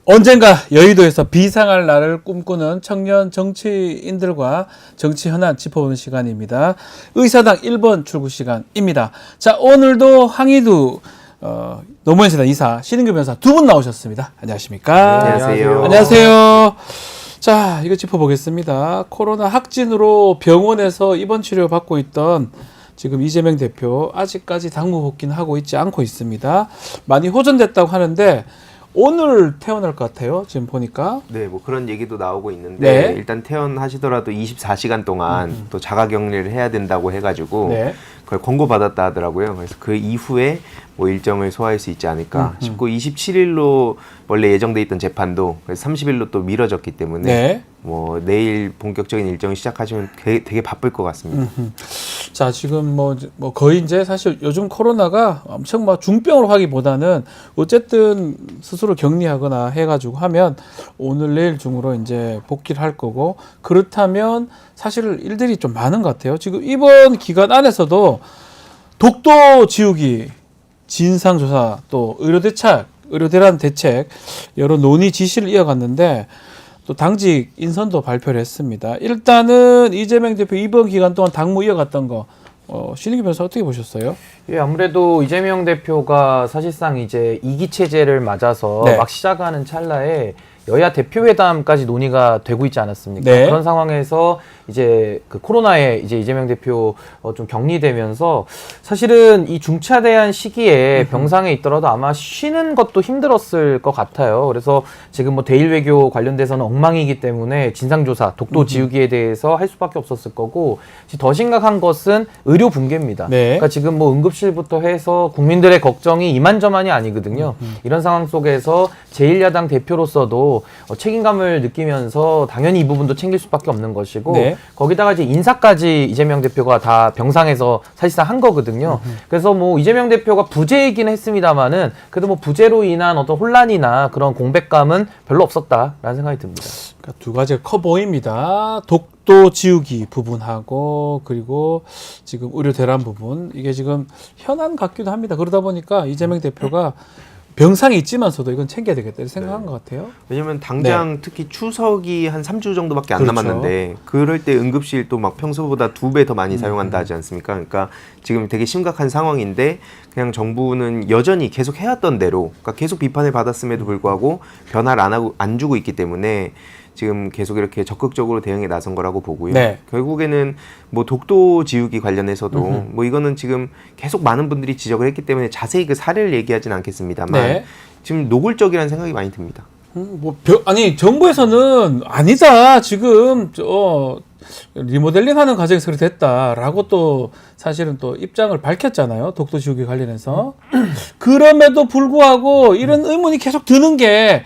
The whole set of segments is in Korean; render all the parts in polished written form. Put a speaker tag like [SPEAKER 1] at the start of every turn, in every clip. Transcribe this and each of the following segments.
[SPEAKER 1] 언젠가 여의도에서 비상할 날을 꿈꾸는 청년 정치인들과 정치 현안 짚어보는 시간입니다. 의사당 1번 출구 시간입니다. 자, 오늘도 항의도 노무현재단 이사, 신인규 변호사 두 분 나오셨습니다. 안녕하십니까?
[SPEAKER 2] 네, 안녕하세요.
[SPEAKER 1] 안녕하세요. 자, 이거 짚어보겠습니다. 코로나 확진으로 병원에서 입원 치료 받고 있던 지금 이재명 대표 아직까지 당무 복귀는 하고 있지 않고 있습니다. 많이 호전됐다고 하는데 오늘 퇴원할 것 같아요. 지금 보니까.
[SPEAKER 2] 네, 뭐 그런 얘기도 나오고 있는데
[SPEAKER 1] 네.
[SPEAKER 2] 일단 퇴원하시더라도 24시간 동안 또 자가격리를 해야 된다고 해가지고
[SPEAKER 1] 네.
[SPEAKER 2] 그걸 권고받았다 하더라고요. 그래서 그 이후에 뭐 일정을 소화할 수 있지 않을까 싶고 27일로 원래 예정돼 있던 재판도 그래서 30일로 또 미뤄졌기 때문에
[SPEAKER 1] 네.
[SPEAKER 2] 뭐 내일 본격적인 일정을 시작하시면 되게 바쁠 것 같습니다.
[SPEAKER 1] 자, 지금 뭐 거의 이제 사실 요즘 코로나가 엄청 막 중병으로 하기보다는 어쨌든 스스로 격리하거나 해가지고 하면 오늘 내일 중으로 이제 복귀를 할 거고, 그렇다면 사실 일들이 좀 많은 것 같아요. 지금 이번 기간 안에서도 독도 지우기, 진상조사, 또 의료대란 대책 여러 논의 지시를 이어갔는데 또 당직 인선도 발표를 했습니다. 일단은 이재명 대표 이번 기간 동안 당무 이어갔던 거 신인규 변호사 어떻게 보셨어요?
[SPEAKER 3] 예, 아무래도 이재명 대표가 사실상 이제 2기 체제를 맞아서
[SPEAKER 1] 네.
[SPEAKER 3] 막 시작하는 찰나에 여야 대표회담까지 논의가 되고 있지 않았습니까?
[SPEAKER 1] 네.
[SPEAKER 3] 그런 상황에서 이제 그 코로나에 이제 이재명 대표 좀 격리되면서 사실은 이 중차대한 시기에 병상에 있더라도 아마 쉬는 것도 힘들었을 것 같아요. 그래서 지금 뭐 대일 외교 관련돼서는 엉망이기 때문에 진상조사, 독도 지우기에 대해서 할 수밖에 없었을 거고, 더 심각한 것은 의료 붕괴입니다.
[SPEAKER 1] 네.
[SPEAKER 3] 그러니까 지금 뭐 응급실부터 해서 국민들의 걱정이 이만저만이 아니거든요. 이런 상황 속에서 제1야당 대표로서도 책임감을 느끼면서 당연히 이 부분도 챙길 수밖에 없는 것이고,
[SPEAKER 1] 네.
[SPEAKER 3] 거기다가 이제 인사까지 이재명 대표가 다 병상에서 사실상 한 거거든요. 그래서 뭐 이재명 대표가 부재이긴 했습니다만은 그래도 뭐 부재로 인한 어떤 혼란이나 그런 공백감은 별로 없었다라는 생각이 듭니다.
[SPEAKER 1] 그러니까 두 가지가 커 보입니다. 독도 지우기 부분하고 그리고 지금 의료대란 부분, 이게 지금 현안 같기도 합니다. 그러다 보니까 이재명 대표가 병상이 있지만서도 이건 챙겨야 되겠다 이렇게 생각한 것 같아요.
[SPEAKER 2] 왜냐면 당장 특히 추석이 한 3주 정도밖에 안
[SPEAKER 1] 그렇죠.
[SPEAKER 2] 남았는데 그럴 때 응급실 또 막 평소보다 2배 더 많이 사용한다 하지 않습니까? 그러니까 지금 되게 심각한 상황인데 그냥 정부는 여전히 계속 해왔던 대로, 그러니까 계속 비판을 받았음에도 불구하고 변화를 안 주고 있기 때문에 지금 계속 이렇게 적극적으로 대응에 나선 거라고 보고요.
[SPEAKER 1] 네.
[SPEAKER 2] 결국에는 뭐 독도 지우기 관련해서도 뭐 이거는 지금 계속 많은 분들이 지적을 했기 때문에 자세히 그 사례를 얘기하지는 않겠습니다만
[SPEAKER 1] 네.
[SPEAKER 2] 지금 노골적이라는 생각이 많이 듭니다.
[SPEAKER 1] 아니 정부에서는 아니다, 지금 리모델링하는 과정에서 그렇게 됐다라고 또 사실은 또 입장을 밝혔잖아요. 독도 지우기 관련해서. 그럼에도 불구하고 이런 의문이 계속 드는 게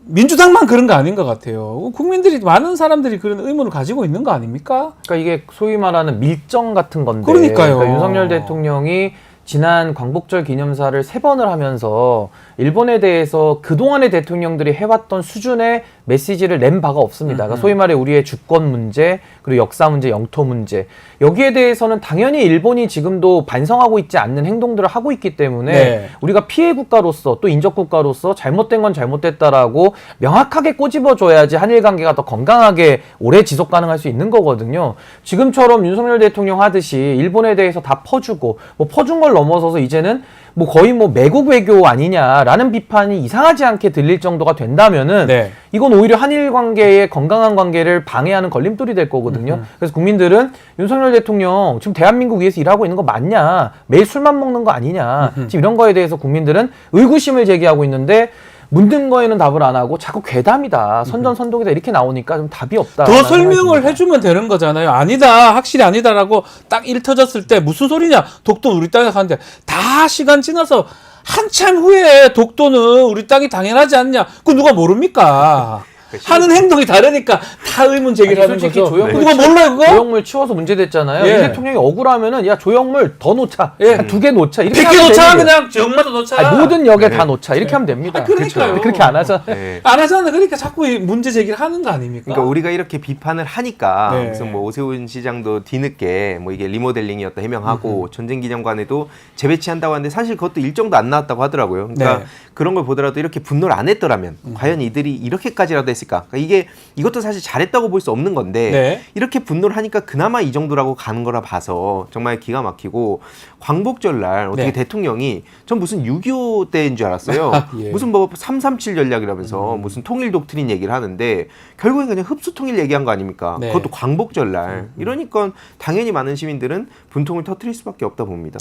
[SPEAKER 1] 민주당만 그런 거 아닌 것 같아요. 국민들이, 많은 사람들이 그런 의문을 가지고 있는 거 아닙니까?
[SPEAKER 3] 그러니까 이게 소위 말하는 밀정 같은 건데,
[SPEAKER 1] 그러니까요.
[SPEAKER 3] 그러니까 윤석열 대통령이 지난 광복절 기념사를 3번을 하면서 일본에 대해서 그동안의 대통령들이 해왔던 수준의 메시지를 낸 바가 없습니다. 그러니까 소위 말해 우리의 주권 문제, 그리고 역사 문제, 영토 문제, 여기에 대해서는 당연히 일본이 지금도 반성하고 있지 않는 행동들을 하고 있기 때문에
[SPEAKER 1] 네.
[SPEAKER 3] 우리가 피해 국가로서 또 인접 국가로서 잘못된 건 잘못됐다라고 명확하게 꼬집어줘야지 한일 관계가 더 건강하게 오래 지속 가능할 수 있는 거거든요. 지금처럼 윤석열 대통령 하듯이 일본에 대해서 다 퍼주고, 뭐 퍼준 걸 넘어서서 이제는 뭐 거의 뭐 매국 외교 아니냐라는 비판이 이상하지 않게 들릴 정도가 된다면은
[SPEAKER 1] 네.
[SPEAKER 3] 이건 오히려 한일 관계의 건강한 관계를 방해하는 걸림돌이 될 거거든요. 그래서 국민들은 윤석열 대통령 지금 대한민국 위해서 일하고 있는 거 맞냐, 매일 술만 먹는 거 아니냐, 지금 이런 거에 대해서 국민들은 의구심을 제기하고 있는데 묻는 거에는 답을 안 하고 자꾸 괴담이다, 선전선동이다 이렇게 나오니까 좀 답이 없다.
[SPEAKER 1] 더 설명을 해주면 되는 거잖아요. 아니다, 확실히 아니다라고 딱 일 터졌을 때 무슨 소리냐, 독도 우리 땅에서 하는데, 다 시간 지나서 한참 후에 독도는 우리 땅이 당연하지 않냐, 그거 누가 모릅니까? 하는 행동이 다르니까 다 의문 제기를 하는
[SPEAKER 3] 솔직히
[SPEAKER 1] 거죠.
[SPEAKER 3] 조형물
[SPEAKER 1] 누가 몰라요 그거?
[SPEAKER 3] 조형물 치워서 문제됐잖아요.
[SPEAKER 1] 예.
[SPEAKER 3] 이 대통령이 억울하면은 야 조형물 더 놓자,
[SPEAKER 1] 예.
[SPEAKER 3] 한 2개 놓자 이렇게
[SPEAKER 1] 100개
[SPEAKER 3] 하면
[SPEAKER 1] 놓자
[SPEAKER 3] 되는 거예요.
[SPEAKER 1] 그냥 정마다 놓자.
[SPEAKER 3] 아니, 모든 역에 다 놓자 이렇게 하면 됩니다.
[SPEAKER 1] 아, 그러니까요.
[SPEAKER 3] 근데 그렇게 안 하잖아요.
[SPEAKER 2] 네.
[SPEAKER 1] 안 하잖아. 그러니까 자꾸 이 문제 제기를 하는 거 아닙니까?
[SPEAKER 2] 그러니까 우리가 이렇게 비판을 하니까
[SPEAKER 1] 네.
[SPEAKER 2] 무슨 뭐 오세훈 시장도 뒤늦게 뭐 이게 리모델링이었다 해명하고 전쟁기념관에도 재배치한다고 하는데 사실 그것도 일정도 안 나왔다고 하더라고요. 그러니까
[SPEAKER 1] 네.
[SPEAKER 2] 그런 걸 보더라도 이렇게 분노를 안 했더라면 과연 이들이 이렇게까지라도 했을까? 그러니까 이것도 사실 잘했다고 볼 수 없는 건데
[SPEAKER 1] 네.
[SPEAKER 2] 이렇게 분노를 하니까 그나마 이 정도라고 가는 거라 봐서 정말 기가 막히고 광복절날 어떻게
[SPEAKER 1] 네.
[SPEAKER 2] 대통령이 전 무슨 6.25 때인 줄 알았어요.
[SPEAKER 1] 예.
[SPEAKER 2] 무슨 뭐 337 전략이라면서 무슨 통일 독트린 얘기를 하는데 결국엔 그냥 흡수 통일 얘기한 거 아닙니까?
[SPEAKER 1] 네.
[SPEAKER 2] 그것도 광복절날. 이러니까 당연히 많은 시민들은 분통을 터뜨릴 수밖에 없다 봅니다.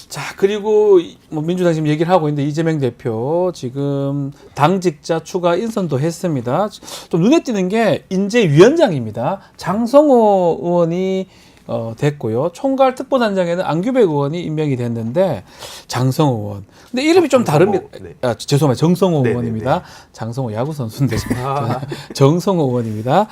[SPEAKER 1] 자, 그리고 뭐 민주당 지금 얘기를 하고 있는데 이재명 대표 지금 당직자 추가 인선도 했습니다. 좀 눈에 띄는 게 인재위원장입니다. 장성호 의원이 됐고요. 총괄 특보단장에는 안규백 의원이 임명이 됐는데 장성호 의원. 근데 이름이 좀 다릅니다.
[SPEAKER 2] 네.
[SPEAKER 1] 아, 죄송합니다. 정성호
[SPEAKER 2] 네,
[SPEAKER 1] 의원입니다.
[SPEAKER 2] 네,
[SPEAKER 1] 장성호 야구 선수인데 정성호 의원입니다.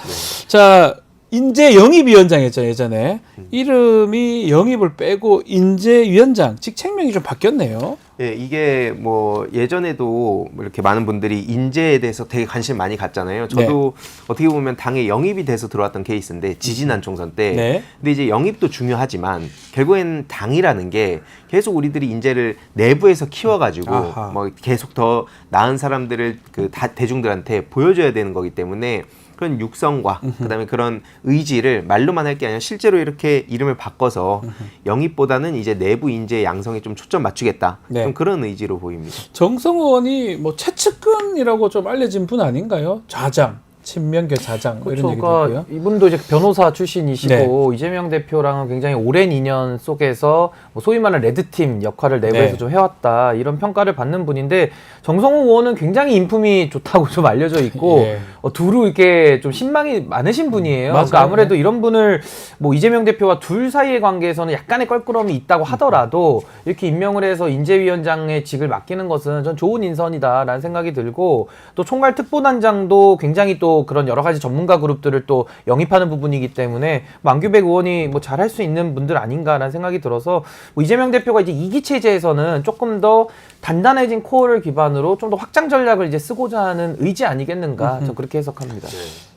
[SPEAKER 1] 자, 인재 영입위원장이었죠 예전에. 이름이 영입을 빼고 인재위원장 직책명이 좀 바뀌었네요.
[SPEAKER 2] 예, 이게 뭐 예전에도 뭐 이렇게 많은 분들이 인재에 대해서 되게 관심 많이 갖잖아요. 저도 어떻게 보면 당에 영입이 돼서 들어왔던 케이스인데 지지난 총선 때.
[SPEAKER 1] 네.
[SPEAKER 2] 근데 이제 영입도 중요하지만 결국엔 당이라는 게 계속 우리들이 인재를 내부에서 키워가지고
[SPEAKER 1] 아하.
[SPEAKER 2] 뭐 계속 더 나은 사람들을 그 대중들한테 보여줘야 되는 거기 때문에 그런 육성과 그다음에 그런 의지를 말로만 할 게 아니라 실제로 이렇게 이름을 바꿔서 영입보다는 이제 내부 인재 양성에 좀 초점 맞추겠다.
[SPEAKER 1] 네.
[SPEAKER 2] 좀 그런 의지로 보입니다.
[SPEAKER 1] 정성호 의원이 뭐 최측근이라고 좀 알려진 분 아닌가요? 좌장, 친명계 좌장 뭐 이런 얘기도
[SPEAKER 3] 그러니까
[SPEAKER 1] 있고요.
[SPEAKER 3] 이분도 이제 변호사 출신이시고
[SPEAKER 1] 네.
[SPEAKER 3] 이재명 대표랑은 굉장히 오랜 인연 속에서 뭐 소위 말하는 레드팀 역할을 내부에서
[SPEAKER 1] 네.
[SPEAKER 3] 좀 해왔다 이런 평가를 받는 분인데 정성호 의원은 굉장히 인품이 좋다고 좀 알려져 있고
[SPEAKER 1] 예.
[SPEAKER 3] 두루 이렇게 좀 신망이 많으신 분이에요.
[SPEAKER 1] 맞아요.
[SPEAKER 3] 그러니까 아무래도 이런 분을 뭐 이재명 대표와 둘 사이의 관계에서는 약간의 껄끄러움이 있다고 하더라도 이렇게 임명을 해서 인재위원장의 직을 맡기는 것은 전 좋은 인선이다라는 생각이 들고 또 총괄 특보단장도 굉장히 또 그런 여러 가지 전문가 그룹들을 또 영입하는 부분이기 때문에 뭐 안규백 의원이 뭐 잘할 수 있는 분들 아닌가라는 생각이 들어서 뭐 이재명 대표가 이제 2기 체제에서는 조금 더 단단해진 코어를 기반으로 좀 더 확장 전략을 이제 쓰고자 하는 의지 아니겠는가 저 그렇게 해석합니다.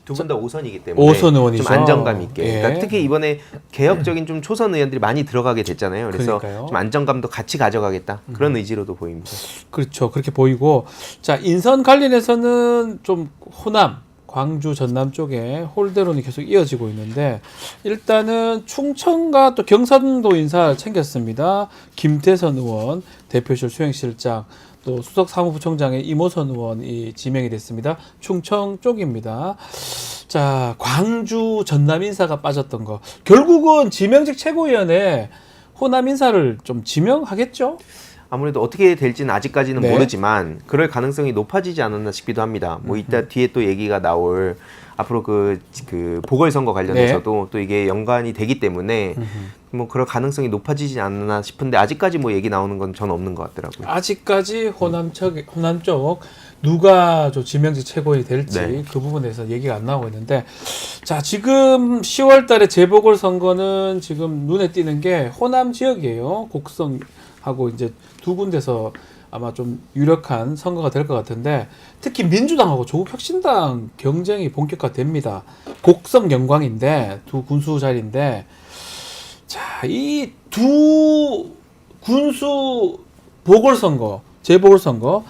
[SPEAKER 2] 두 분 다 5선이기 때문에
[SPEAKER 1] 5선 의원이죠.
[SPEAKER 2] 좀 안정감 있게.
[SPEAKER 1] 예.
[SPEAKER 2] 그러니까 특히 이번에 개혁적인 좀 초선 의원들이 많이 들어가게 됐잖아요. 그래서
[SPEAKER 1] 그러니까요.
[SPEAKER 2] 좀 안정감도 같이 가져가겠다. 그런 의지로도 보입니다.
[SPEAKER 1] 그렇죠. 그렇게 보이고 자 인선 관련해서는 좀 호남, 광주, 전남 쪽에 홀대론이 계속 이어지고 있는데 일단은 충청과 또 경상도 인사 챙겼습니다. 김태선 의원, 대표실 수행실장, 또 수석 사무부총장의 이모선 의원이 지명이 됐습니다. 충청 쪽입니다. 자 광주, 전남 인사가 빠졌던 거 결국은 지명직 최고위원회 호남 인사를 좀 지명하겠죠?
[SPEAKER 2] 아무래도 어떻게 될지는 아직까지는
[SPEAKER 1] 네.
[SPEAKER 2] 모르지만 그럴 가능성이 높아지지 않았나 싶기도 합니다. 뭐 이따 뒤에 또 얘기가 나올 앞으로 그 보궐선거 관련해서도 또 이게 연관이 되기 때문에 뭐 그럴 가능성이 높아지지 않나 싶은데 아직까지 뭐 얘기 나오는 건 전 없는 것 같더라고요.
[SPEAKER 1] 아직까지 호남 쪽 누가 저 지명직 최고위 될지
[SPEAKER 2] 네.
[SPEAKER 1] 그 부분에서 얘기가 안 나오고 있는데 자 지금 10월 달에 재보궐 선거는 지금 눈에 띄는 게 호남 지역이에요. 곡성하고 이제 두 군데서 아마 좀 유력한 선거가 될 것 같은데 특히 민주당하고 조국혁신당 경쟁이 본격화됩니다. 곡성 영광인데 두 군수 자리인데 자, 이 두 군수 보궐선거, 재보궐선거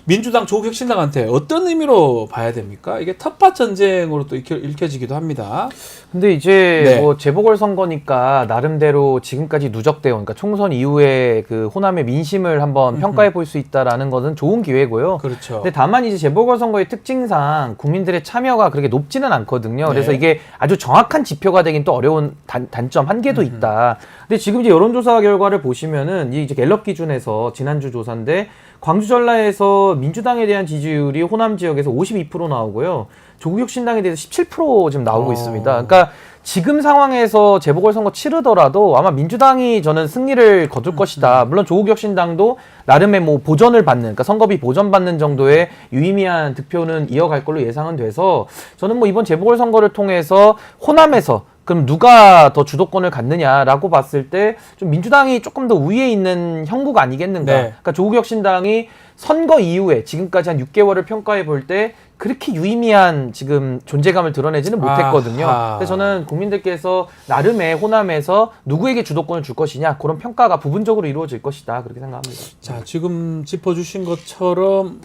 [SPEAKER 1] 민주당 조국혁신당한테 어떤 의미로 봐야 됩니까? 이게 텃밭 전쟁으로 또 읽혀지기도 합니다.
[SPEAKER 3] 근데 이제
[SPEAKER 1] 네.
[SPEAKER 3] 뭐 재보궐 선거니까 나름대로 지금까지 누적되어 그러니까 총선 이후에 그 호남의 민심을 한번 평가해 볼 수 있다라는 것은 좋은 기회고요.
[SPEAKER 1] 그렇죠.
[SPEAKER 3] 근데 다만 이제 재보궐 선거의 특징상 국민들의 참여가 그렇게 높지는 않거든요. 그래서
[SPEAKER 1] 네.
[SPEAKER 3] 이게 아주 정확한 지표가 되긴 또 어려운 단점 한계도 있다. 근데 지금 이제 여론조사 결과를 보시면은 이 이제 갤럽 기준에서 지난주 조사인데 광주 전라에서 민주당에 대한 지지율이 호남 지역에서 52% 나오고요. 조국혁신당에 대해서 17% 지금 나오고 있습니다. 그러니까 지금 상황에서 재보궐선거 치르더라도 아마 민주당이 저는 승리를 거둘 것이다. 물론 조국혁신당도 나름의 뭐 보전을 받는, 그러니까 선거비 보전 받는 정도의 유의미한 득표는 이어갈 걸로 예상은 돼서 저는 뭐 이번 재보궐선거를 통해서 호남에서 그럼 누가 더 주도권을 갖느냐라고 봤을 때 좀 민주당이 조금 더 우위에 있는 형국가 아니겠는가.
[SPEAKER 1] 네.
[SPEAKER 3] 그러니까 조국혁신당이 선거 이후에 지금까지 한 6개월을 평가해 볼 때 그렇게 유의미한 지금 존재감을 드러내지는 못했거든요.
[SPEAKER 1] 아하.
[SPEAKER 3] 그래서 저는 국민들께서 나름의 호남에서 누구에게 주도권을 줄 것이냐 그런 평가가 부분적으로 이루어질 것이다 그렇게 생각합니다.
[SPEAKER 1] 자, 지금 짚어주신 것처럼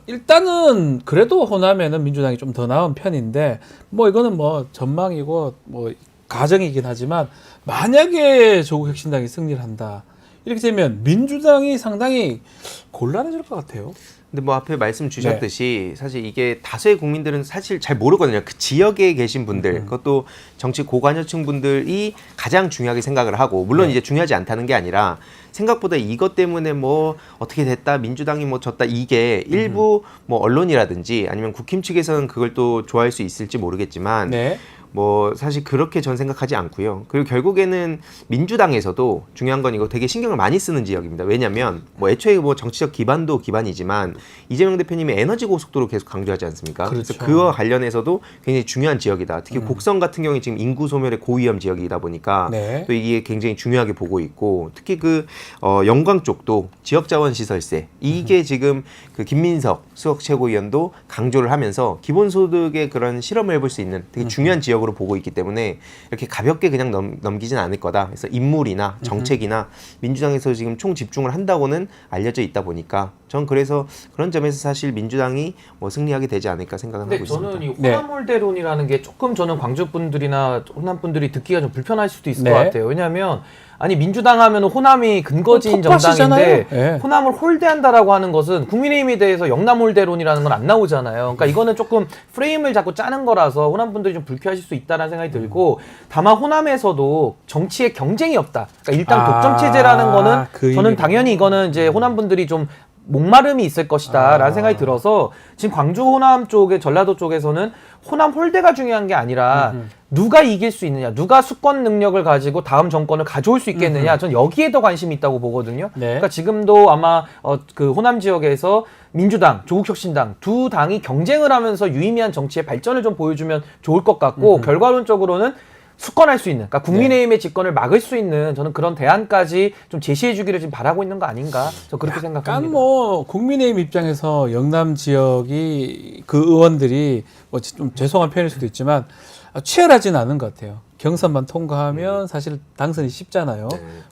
[SPEAKER 1] 일단은 그래도 호남에는 민주당이 좀 더 나은 편인데 뭐 이거는 뭐 전망이고 뭐 가정이긴 하지만 만약에 조국혁신당이 승리를 한다 이렇게 되면 민주당이 상당히 곤란해질 것 같아요.
[SPEAKER 2] 근데 뭐 앞에 말씀 주셨듯이 사실 이게 다수의 국민들은 사실 잘 모르거든요. 그 지역에 계신 분들, 그것도 정치 고관여층 분들이 가장 중요하게 생각을 하고, 물론 이제 중요하지 않다는 게 아니라 생각보다 이것 때문에 뭐 어떻게 됐다, 민주당이 뭐 졌다, 이게 일부 뭐 언론이라든지 아니면 국힘 측에서는 그걸 또 좋아할 수 있을지 모르겠지만
[SPEAKER 1] 네.
[SPEAKER 2] 뭐 사실 그렇게 전 생각하지 않고요. 그리고 결국에는 민주당에서도 중요한 건 이거 되게 신경을 많이 쓰는 지역입니다. 왜냐하면 뭐 애초에 뭐 정치적 기반도 기반이지만 이재명 대표님이 에너지 고속도로 계속 강조하지 않습니까?
[SPEAKER 1] 그렇죠.
[SPEAKER 2] 그래서 그와 관련해서도 굉장히 중요한 지역이다. 특히 곡성 같은 경우에 지금 인구 소멸의 고위험 지역이다 보니까
[SPEAKER 1] 네.
[SPEAKER 2] 또 이게 굉장히 중요하게 보고 있고, 특히 그 영광 쪽도 지역자원시설세 이게 지금 그 김민석 수석 최고위원도 강조를 하면서 기본소득의 그런 실험을 해볼 수 있는 되게 중요한 지역으로 보고 있기 때문에 이렇게 가볍게 그냥 넘기진 않을 거다. 그래서 인물이나 정책이나 민주당에서 지금 총 집중을 한다고는 알려져 있다 보니까 전 그래서 그런 점에서 사실 민주당이 뭐 승리하게 되지 않을까 생각은 하고
[SPEAKER 3] 근데 저는
[SPEAKER 2] 있습니다.
[SPEAKER 3] 이 호남홀대론이라는 게 조금 저는 광주 분들이나 호남 분들이 듣기가 좀 불편할 수도 있을
[SPEAKER 1] 네.
[SPEAKER 3] 것 같아요. 왜냐하면 아니 민주당 하면 호남이 근거지인
[SPEAKER 1] 톱밭이잖아요.
[SPEAKER 3] 정당인데
[SPEAKER 1] 네.
[SPEAKER 3] 호남을 홀대한다라고 하는 것은 국민의힘에 대해서 영남홀대론이라는 건 안 나오잖아요. 그러니까 이거는 조금 프레임을 자꾸 짜는 거라서 호남 분들이 좀 불쾌하실 수 있다는 생각이 들고, 다만 호남에서도 정치에 경쟁이 없다. 그러니까 일단 독점 체제라는 거는
[SPEAKER 1] 그
[SPEAKER 3] 저는
[SPEAKER 1] 의미로.
[SPEAKER 3] 당연히 이거는 이제 호남 분들이 좀 목마름이 있을 것이다라는 생각이 들어서 지금 광주 호남 쪽에 전라도 쪽에서는 호남 홀대가 중요한 게 아니라 누가 이길 수 있느냐, 누가 수권 능력을 가지고 다음 정권을 가져올 수 있겠느냐, 전 여기에 더 관심이 있다고 보거든요.
[SPEAKER 1] 네.
[SPEAKER 3] 그러니까 지금도 아마 그 호남 지역에서 민주당, 조국혁신당 두 당이 경쟁을 하면서 유의미한 정치의 발전을 좀 보여주면 좋을 것 같고, 결과론적으로는 수권할 수 있는, 그러니까 국민의힘의 집권을 막을 수 있는 저는 그런 대안까지 좀 제시해주기를 지금 바라고 있는 거 아닌가, 저 그렇게 생각합니다.
[SPEAKER 1] 약간 뭐 국민의힘 입장에서 영남 지역이 그 의원들이 뭐 좀 죄송한 표현일 수도 있지만 치열하지는 않은 것 같아요. 경선만 통과하면 사실 당선이 쉽잖아요.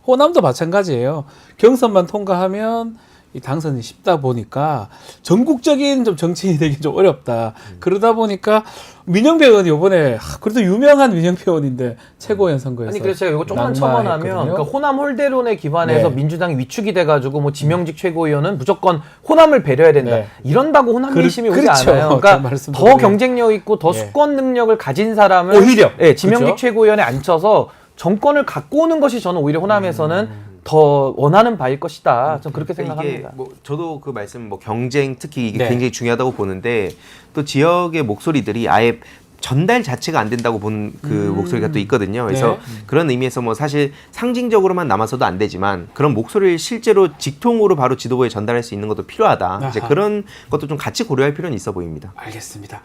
[SPEAKER 1] 호남도 마찬가지예요. 경선만 통과하면 이 당선이 쉽다 보니까 전국적인 좀 정치인이 되기 좀 어렵다. 그러다 보니까 민영배 의원이 이번에 그래도 유명한 민영배 의원인데 최고위원 선거에서
[SPEAKER 3] 아니 그래서 제가 이거 조금만
[SPEAKER 1] 낙마했거든요.
[SPEAKER 3] 첨언하면, 그러니까 호남 홀대론에 기반해서
[SPEAKER 1] 네.
[SPEAKER 3] 민주당이 위축이 돼가지고 뭐 지명직 최고위원은 무조건 호남을 배려해야 된다.
[SPEAKER 1] 네.
[SPEAKER 3] 이런다고 호남 민심이 오지
[SPEAKER 1] 그렇죠.
[SPEAKER 3] 않아요.
[SPEAKER 1] 저
[SPEAKER 3] 그러니까
[SPEAKER 1] 말씀도
[SPEAKER 3] 더
[SPEAKER 1] 그래요.
[SPEAKER 3] 경쟁력 있고 더
[SPEAKER 1] 예.
[SPEAKER 3] 수권 능력을 가진 사람을
[SPEAKER 1] 오히려.
[SPEAKER 3] 예, 지명직
[SPEAKER 1] 그렇죠.
[SPEAKER 3] 최고위원에 앉혀서 정권을 갖고 오는 것이 저는 오히려 호남에서는 더 원하는 바일 것이다. 저는 그렇게
[SPEAKER 2] 이게
[SPEAKER 3] 생각합니다.
[SPEAKER 2] 뭐 저도 그 말씀 뭐 경쟁 특히 이게
[SPEAKER 1] 네.
[SPEAKER 2] 굉장히 중요하다고 보는데, 또 지역의 목소리들이 아예 전달 자체가 안 된다고 본 그 목소리가 또 있거든요. 그래서
[SPEAKER 1] 네.
[SPEAKER 2] 그런 의미에서 뭐 사실 상징적으로만 남아서도 안 되지만 그런 목소리를 실제로 직통으로 바로 지도부에 전달할 수 있는 것도 필요하다. 이제
[SPEAKER 1] 아하.
[SPEAKER 2] 그런 것도 좀 같이 고려할 필요는 있어 보입니다.
[SPEAKER 1] 알겠습니다.